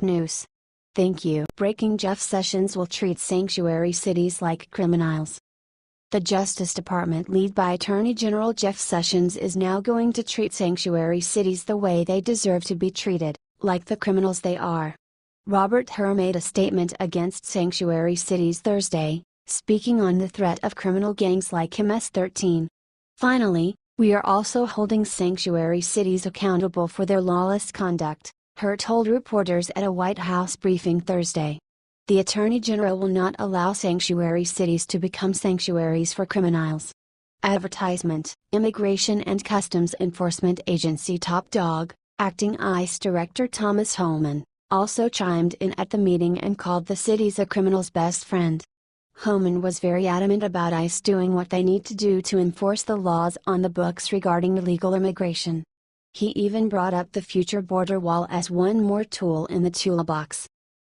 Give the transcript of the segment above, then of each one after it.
News. Thank you. Breaking: Jeff Sessions will treat sanctuary cities like criminals. The Justice Department, led by Attorney General Jeff Sessions, is now going to treat sanctuary cities the way they deserve to be treated, like the criminals they are. Robert Hur made a statement against sanctuary cities Thursday, speaking on the threat of criminal gangs like MS-13. Finally, we are also holding sanctuary cities accountable for their lawless conduct, Hur told reporters at a White House briefing Thursday. The Attorney General will not allow sanctuary cities to become sanctuaries for criminals. Advertisement: Immigration and Customs Enforcement Agency top dog, Acting ICE Director Thomas Homan, also chimed in at the meeting and called the cities a criminal's best friend. Homan was very adamant about ICE doing what they need to do to enforce the laws on the books regarding illegal immigration. He even brought up the future border wall as one more tool in the toolbox.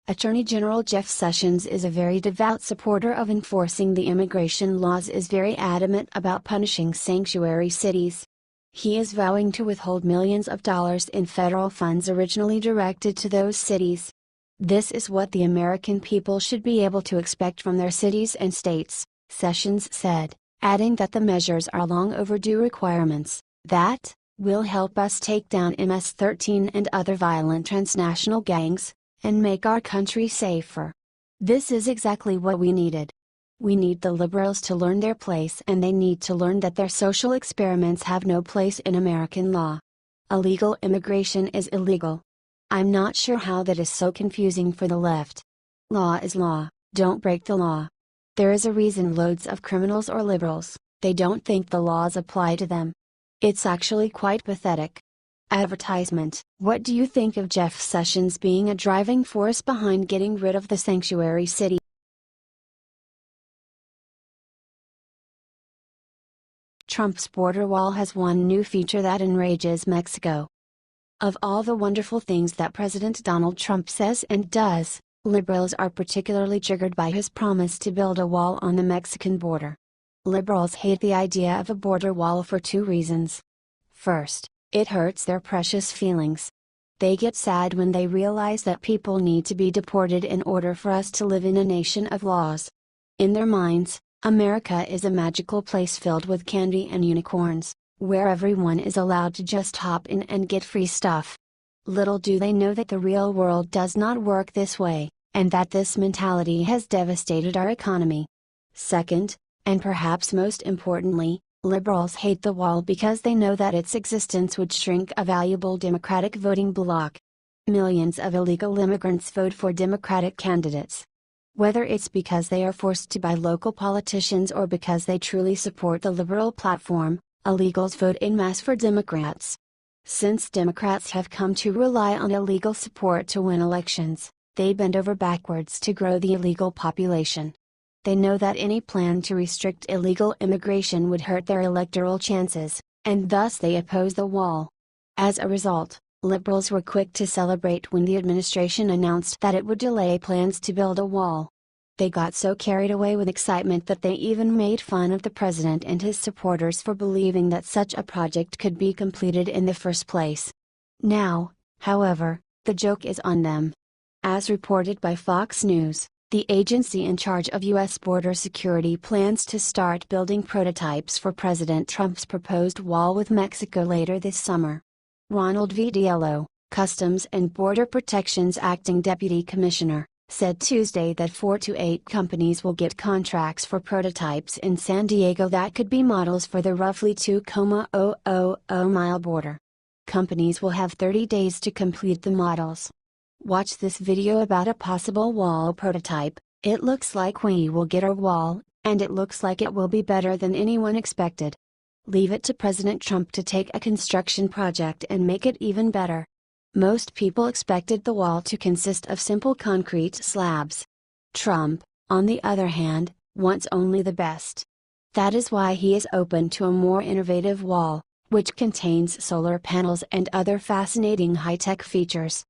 Attorney General Jeff Sessions is a very devout supporter of enforcing the immigration laws, is very adamant about punishing sanctuary cities. He is vowing to withhold millions of dollars in federal funds originally directed to those cities. This is what the American people should be able to expect from their cities and states, Sessions said, adding that the measures are long overdue requirements that will help us take down MS-13 and other violent transnational gangs, and make our country safer. This is exactly what we needed. We need the liberals to learn their place, and they need to learn that their social experiments have no place in American law. Illegal immigration is illegal. I'm not sure how that is so confusing for the left. Law is law, don't break the law. There is a reason loads of criminals or liberals, they don't think the laws apply to them. It's actually quite pathetic. Advertisement: What do you think of Jeff Sessions being a driving force behind getting rid of the sanctuary city? Trump's border wall has one new feature that enrages Mexico. Of all the wonderful things that President Donald Trump says and does, liberals are particularly triggered by his promise to build a wall on the Mexican border. Liberals hate the idea of a border wall for two reasons. First, it hurts their precious feelings. They get sad when they realize that people need to be deported in order for us to live in a nation of laws. In their minds, America is a magical place filled with candy and unicorns, where everyone is allowed to just hop in and get free stuff. Little do they know that the real world does not work this way, and that this mentality has devastated our economy. Second, and perhaps most importantly, liberals hate the wall because they know that its existence would shrink a valuable Democratic voting bloc. Millions of illegal immigrants vote for Democratic candidates. Whether it's because they are forced to by local politicians or because they truly support the liberal platform, illegals vote en masse for Democrats. Since Democrats have come to rely on illegal support to win elections, they bend over backwards to grow the illegal population. They know that any plan to restrict illegal immigration would hurt their electoral chances, and thus they oppose the wall. As a result, liberals were quick to celebrate when the administration announced that it would delay plans to build a wall. They got so carried away with excitement that they even made fun of the president and his supporters for believing that such a project could be completed in the first place. Now, however, the joke is on them. As reported by Fox News, the agency in charge of U.S. border security plans to start building prototypes for President Trump's proposed wall with Mexico later this summer. Ronald Vitiello, Customs and Border Protection's acting deputy commissioner, said Tuesday that 4 to 8 companies will get contracts for prototypes in San Diego that could be models for the roughly 2,000-mile border. Companies will have 30 days to complete the models. Watch this video about a possible wall prototype. It looks like we will get our wall, and it looks like it will be better than anyone expected. Leave it to President Trump to take a construction project and make it even better. Most people expected the wall to consist of simple concrete slabs. Trump, on the other hand, wants only the best. That is why he is open to a more innovative wall, which contains solar panels and other fascinating high-tech features.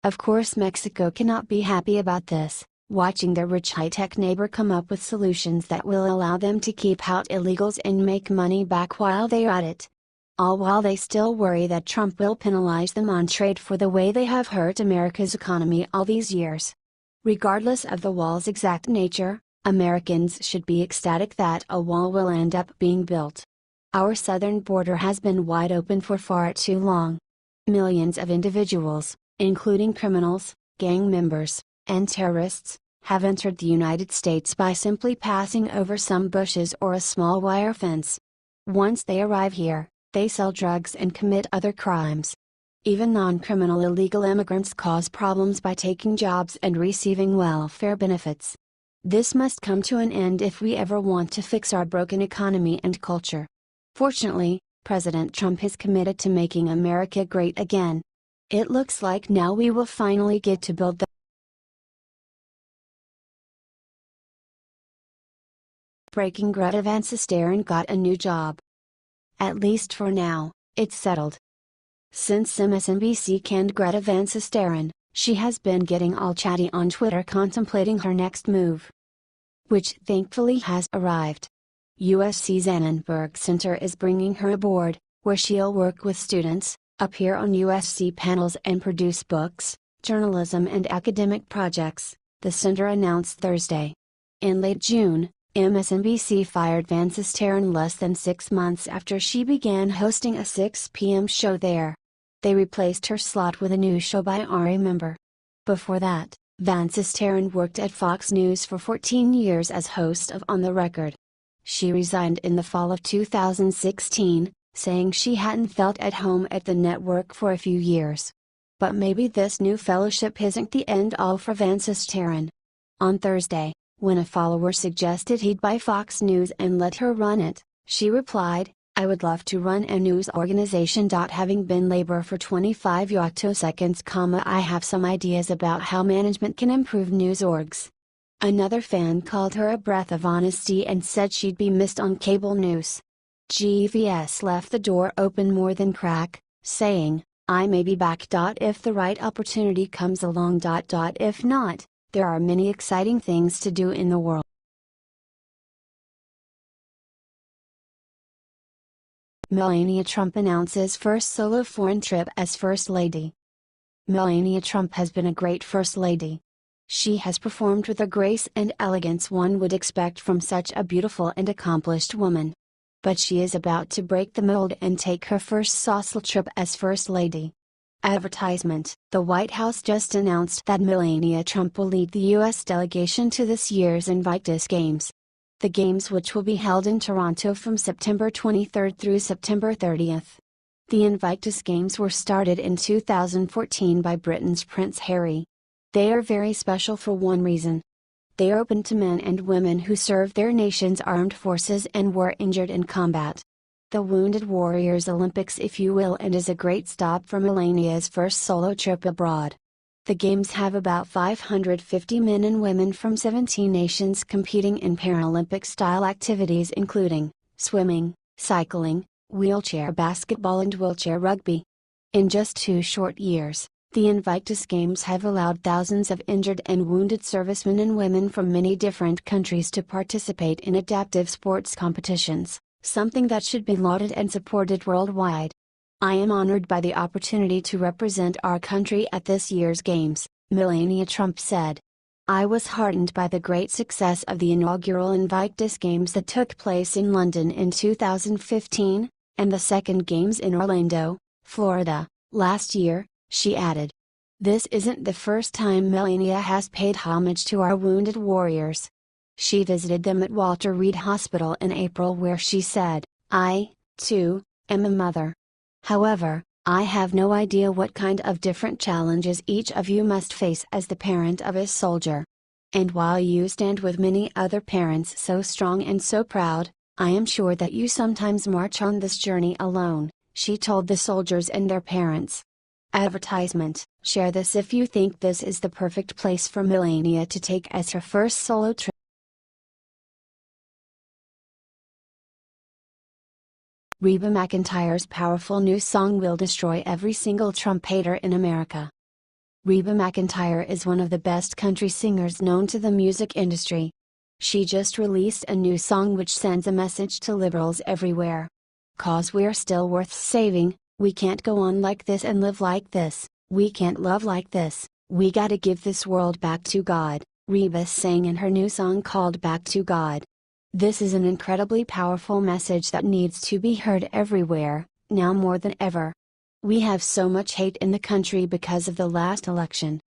Of course, Mexico cannot be happy about this, watching their rich high-tech neighbor come up with solutions that will allow them to keep out illegals and make money back while they are at it. all while they still worry that Trump will penalize them on trade for the way they have hurt America's economy all these years. Regardless of the wall's exact nature, Americans should be ecstatic that a wall will end up being built. Our southern border has been wide open for far too long. Millions of individuals, including criminals, gang members, and terrorists, have entered the United States by simply passing over some bushes or a small wire fence. Once they arrive here, they sell drugs and commit other crimes. Even non-criminal illegal immigrants cause problems by taking jobs and receiving welfare benefits. This must come to an end if we ever want to fix our broken economy and culture. Fortunately, President Trump is committed to making America great again. It looks like now we will finally get to build the breaking Greta Van Susteren got a new job. At least for now, it's settled. Since MSNBC canned Greta Van Susteren, she has been getting all chatty on Twitter contemplating her next move, which thankfully has arrived. USC's Annenberg Center is bringing her aboard, where she'll work with students, appear on USC panels and produce books, journalism and academic projects, the center announced Thursday. In late June, MSNBC fired Van Susteren less than 6 months after she began hosting a 6 p.m. show there. They replaced her slot with a new show by Ari member. Before that, Van Susteren worked at Fox News for 14 years as host of On the Record. She resigned in the fall of 2016, saying she hadn't felt at home at the network for a few years. But maybe this new fellowship isn't the end-all for Van Susteren. On Thursday, when a follower suggested he'd buy Fox News and let her run it, she replied, "I would love to run a news organization. Having been labor for 25 seconds, I have some ideas about how management can improve news orgs." Another fan called her a breath of honesty and said she'd be missed on cable news. GVS left the door open more than crack, saying, "I may be back. If the right opportunity comes along. If not, there are many exciting things to do in the world." Melania Trump announces first solo foreign trip as First Lady. Melania Trump has been a great First Lady. She has performed with a grace and elegance one would expect from such a beautiful and accomplished woman. But she is about to break the mold and take her first solo trip as First Lady. Advertisement: The White House just announced that Melania Trump will lead the U.S. delegation to this year's Invictus Games. The Games, which will be held in Toronto from September 23 through September 30. The Invictus Games were started in 2014 by Britain's Prince Harry. They are very special for one reason. They are open to men and women who served their nation's armed forces and were injured in combat. The Wounded Warriors Olympics, if you will, and is a great stop for Melania's first solo trip abroad. The Games have about 550 men and women from 17 nations competing in Paralympic-style activities including swimming, cycling, wheelchair basketball and wheelchair rugby. In just 2 short years, the Invictus Games have allowed thousands of injured and wounded servicemen and women from many different countries to participate in adaptive sports competitions, something that should be lauded and supported worldwide. "I am honored by the opportunity to represent our country at this year's Games," Melania Trump said. "I was heartened by the great success of the inaugural Invictus Games that took place in London in 2015, and the second Games in Orlando, Florida, last year," she added. This isn't the first time Melania has paid homage to our wounded warriors. She visited them at Walter Reed Hospital in April, where she said, "I, too, am a mother. However, I have no idea what kind of different challenges each of you must face as the parent of a soldier. And while you stand with many other parents so strong and so proud, I am sure that you sometimes march on this journey alone," she told the soldiers and their parents. Advertisement: Share this if you think this is the perfect place for Melania to take as her first solo trip. Reba McEntire's powerful new song will destroy every single Trump hater in America. Reba McEntire is one of the best country singers known to the music industry. She just released a new song which sends a message to liberals everywhere. 'Cause we're still worth saving. We can't go on like this and live like this, we can't love like this, we gotta give this world back to God, Reba sang in her new song called Back to God. This is an incredibly powerful message that needs to be heard everywhere, now more than ever. We have so much hate in the country because of the last election.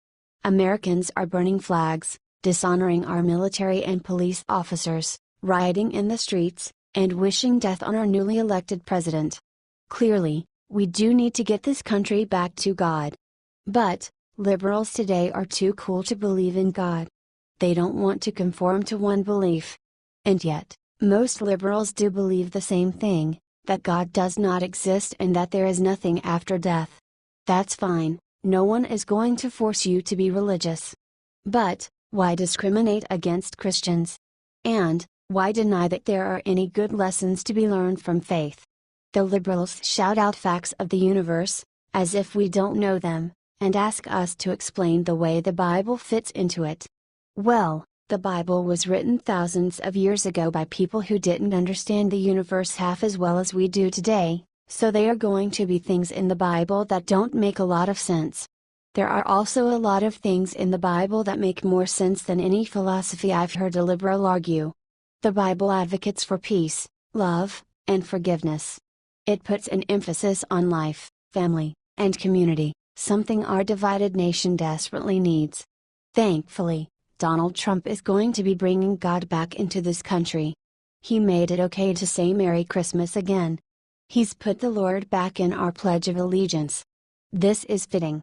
Americans are burning flags, dishonoring our military and police officers, rioting in the streets, and wishing death on our newly elected president. Clearly, we do need to get this country back to God. But, liberals today are too cool to believe in God. They don't want to conform to one belief. And yet, most liberals do believe the same thing, that God does not exist and that there is nothing after death. That's fine, no one is going to force you to be religious. But, why discriminate against Christians? And, why deny that there are any good lessons to be learned from faith? The liberals shout out facts of the universe, as if we don't know them, and ask us to explain the way the Bible fits into it. Well, the Bible was written thousands of years ago by people who didn't understand the universe half as well as we do today, so there are going to be things in the Bible that don't make a lot of sense. There are also a lot of things in the Bible that make more sense than any philosophy I've heard a liberal argue. The Bible advocates for peace, love, and forgiveness. It puts an emphasis on life, family, and community, something our divided nation desperately needs. Thankfully, Donald Trump is going to be bringing God back into this country. He made it okay to say Merry Christmas again. He's put the Lord back in our Pledge of Allegiance. This is fitting.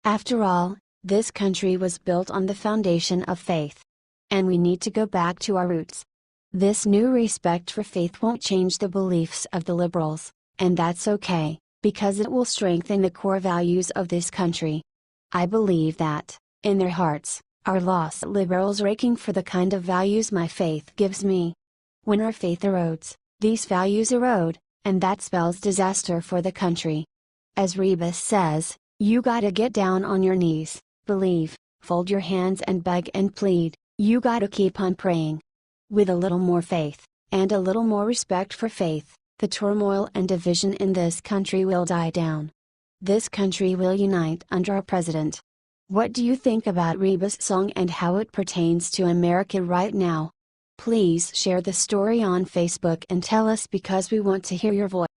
After all, this country was built on the foundation of faith. And we need to go back to our roots. This new respect for faith won't change the beliefs of the liberals, and that's okay, because it will strengthen the core values of this country. I believe that, in their hearts, are lost liberals raking for the kind of values my faith gives me. When our faith erodes, these values erode, and that spells disaster for the country. As Rebus says, you gotta get down on your knees, believe, fold your hands and beg and plead, you gotta keep on praying. With a little more faith, and a little more respect for faith, the turmoil and division in this country will die down. This country will unite under our president. What do you think about Reba's song and how it pertains to America right now? Please share the story on Facebook and tell us because we want to hear your voice.